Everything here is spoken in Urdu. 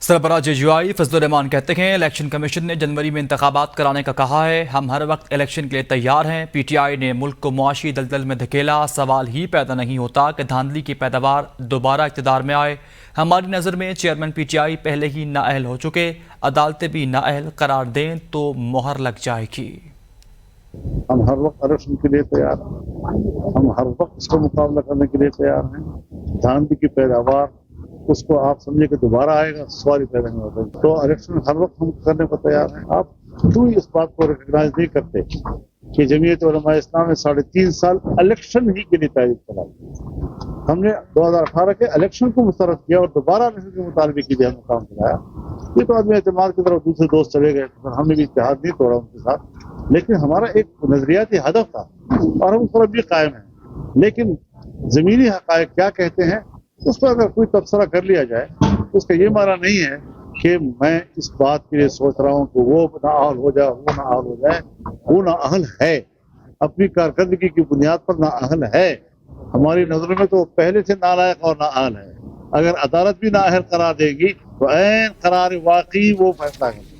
سربراہ JJI فضل الرحمان کہتے ہیں الیکشن کمیشن نے جنوری میں انتخابات کرانے کا کہا ہے، ہم ہر وقت الیکشن کے لیے تیار ہیں۔ PTI نے ملک کو معاشی دلدل میں دھکیلا، سوال ہی پیدا نہیں ہوتا کہ دھاندلی کی پیداوار دوبارہ اقتدار میں آئے۔ ہماری نظر میں چیئرمین PTI پہلے ہی نااہل ہو چکے، عدالتیں بھی نااہل قرار دیں تو مہر لگ جائے گی۔ ہم ہر وقت الیکشن کے لیے تیار ہیں، ہم ہر وقت اس کا مقابلہ کرنے کے لیے تیار ہیں۔ دھاندلی کی پیداوار اس کو آپ سمجھے کہ دوبارہ آئے گا، سوال ہی پیدا نہیں ہوتا، تو الیکشن ہر وقت ہم کرنے کو تیار ہیں۔ آپ کیوں اس بات کو ریکگنائز نہیں کرتے کہ جمعیت علماء اسلام نے 3.5 سال الیکشن ہی کے لیے تاریخ چلائی؟ ہم نے 2018 کے الیکشن کو مسترد کیا اور دوبارہ الیکشن کے مطالبے کے لیے ہم کام چلایا۔ یہ تو آدمی اعتماد کی طرف دوسرے دوست چلے گئے، ہم نے بھی اتحاد نہیں توڑا ان کے ساتھ، لیکن ہمارا ایک نظریاتی ہدف تھا اور ہم اس پر بھی قائم ہیں۔ لیکن زمینی حقائق کیا کہتے ہیں اس پر اگر کوئی تبصرہ کر لیا جائے تو اس کا یہ معنی نہیں ہے کہ میں اس بات کے لیے سوچ رہا ہوں کہ وہ نااہل ہو جائے، وہ نااہل ہو جائے۔ وہ نااہل ہے، اپنی کارکردگی کی بنیاد پر نااہل ہے۔ ہماری نظروں میں تو پہلے سے نالائق اور نااہل ہے۔ اگر عدالت بھی نااہل قرار دے گی تو عین قرار واقعی وہ فیصلہ ہے۔